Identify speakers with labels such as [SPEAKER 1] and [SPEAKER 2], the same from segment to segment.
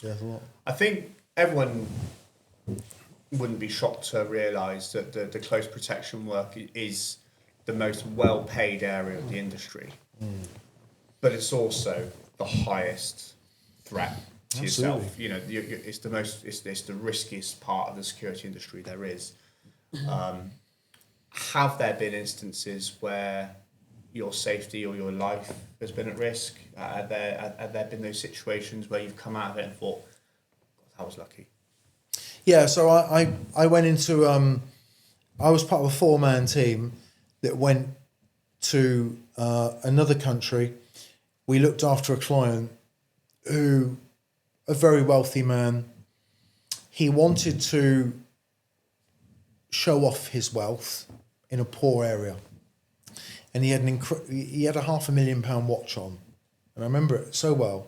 [SPEAKER 1] Yeah, there's a lot.
[SPEAKER 2] I think everyone wouldn't be shocked to realise that the close protection work is the most well-paid area of the industry, but it's also the highest threat to
[SPEAKER 1] Absolutely.
[SPEAKER 2] yourself. You know, it's the most, it's the riskiest part of the security industry there is. Have there been instances where your safety or your life has been at risk? Have there been those situations where you've come out of it and thought, God, I was lucky?
[SPEAKER 1] Yeah, so I went into I was part of a 4-man team that went to another country. We looked after a client who, a very wealthy man, he wanted to show off his wealth in a poor area, and he had he had a £500,000 watch on, and I remember it so well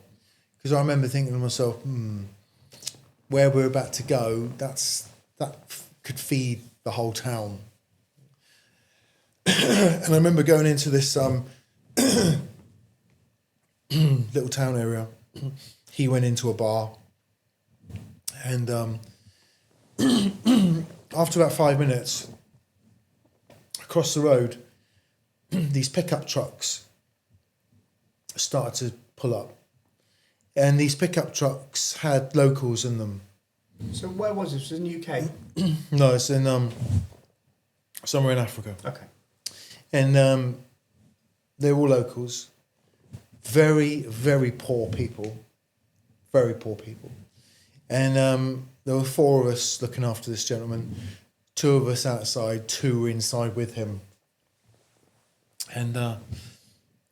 [SPEAKER 1] because I remember thinking to myself, where we're about to go, that could feed the whole town. And I remember going into this little town area. He went into a bar, and after about 5 minutes, across the road, these pickup trucks started to pull up, and these pickup trucks had locals in them.
[SPEAKER 2] So where was this? Was it in the UK?
[SPEAKER 1] No, it's in somewhere in Africa.
[SPEAKER 2] Okay.
[SPEAKER 1] And they're all locals. Very, very poor people. Very poor people. And there were 4 of us looking after this gentleman. 2 of us outside, 2 were inside with him. And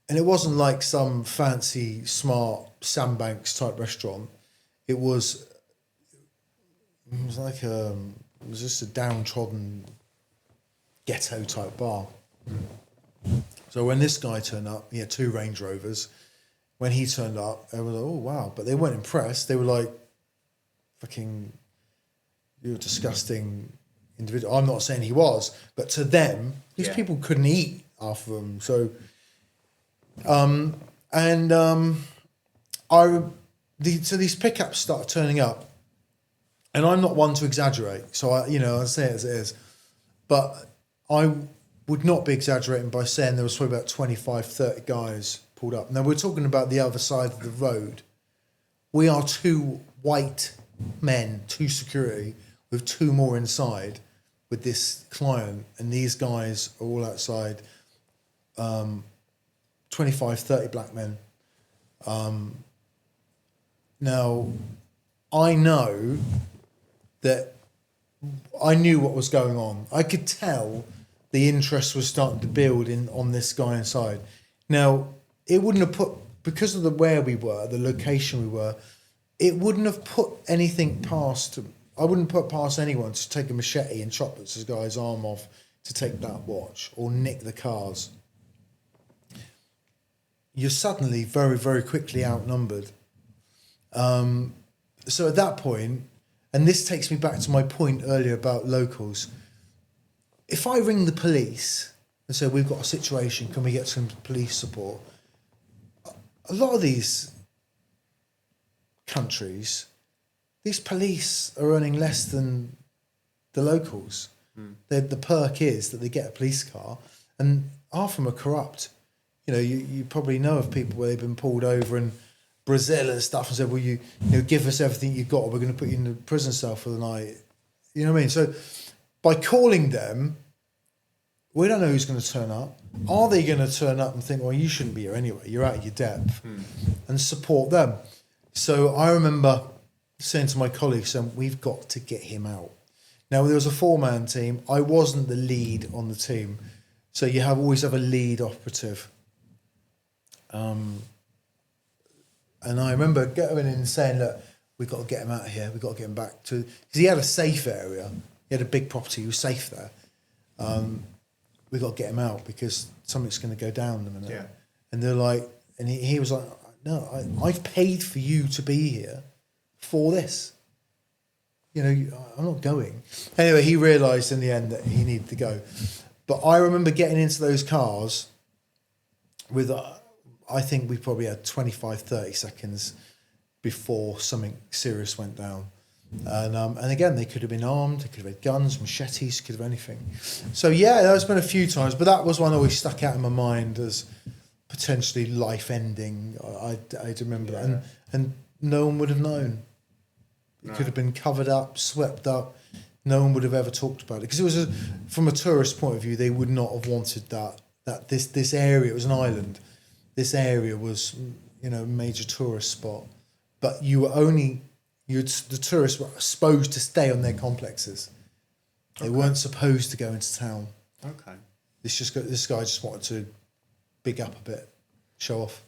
[SPEAKER 1] it wasn't like some fancy, smart Sandbanks type restaurant. It was like it was just a downtrodden ghetto type bar. So when this guy turned up, he had 2 Range Rovers. When he turned up, they were like, oh wow, but they weren't impressed. They were like, fucking, you're a disgusting individual. I'm not saying he was, but to them, these people couldn't eat after them. So, so these pickups started turning up, and I'm not one to exaggerate. So I say it as it is, but I would not be exaggerating by saying there was probably about 25, 30 guys pulled up. Now we're talking about the other side of the road. We are 2 white men, 2 security, with 2 more inside with this client, and these guys are all outside. 25, 30 black men. Now, I know that I knew what was going on. I could tell the interest was starting to build on this guy inside. Now, it wouldn't have put, because of where we were, the location we were, it wouldn't have put anything past, I wouldn't put past anyone to take a machete and chop this guy's arm off to take that watch or nick the cars. You're suddenly very, very quickly outnumbered. So at that point, and this takes me back to my point earlier about locals, if I ring the police and say, we've got a situation, can we get some police support? A lot of these countries, these police are earning less than the locals. The perk is that they get a police car, and half of them are corrupt. You know, you probably know of people where they've been pulled over in Brazil and stuff and said, well, you give us everything you've got, or we're going to put you in the prison cell for the night. You know what I mean? So by calling them, we don't know who's going to turn up. Are they going to turn up and think, well, you shouldn't be here anyway, you're out of your depth, and support them? So I remember saying to my colleagues, we've got to get him out. Now, there was a 4-man team. I wasn't the lead on the team. So you always have a lead operative. And I remember going in and saying, look, we've got to get him out of here. We've got to get him back to... Because he had a safe area. He had a big property. He was safe there. We've got to get him out because something's going to go down in a minute.
[SPEAKER 2] Yeah.
[SPEAKER 1] And they're like... And he was like, no, I've paid for you to be here for this. You know, I'm not going. Anyway, he realised in the end that he needed to go. But I remember getting into those cars with... I think we probably had 25, 30 seconds before something serious went down. And again, they could have been armed, they could have had guns, machetes, could have anything. So yeah, there's been a few times, but that was one that always stuck out in my mind as potentially life-ending. I remember that, and no one would have known. It could have been covered up, swept up. No one would have ever talked about it because it was from a tourist point of view, they would not have wanted that. That this area, it was an island. This area was, a major tourist spot, but the tourists were supposed to stay on their complexes. They weren't supposed to go into town.
[SPEAKER 2] Okay.
[SPEAKER 1] This guy just wanted to big up a bit, show off.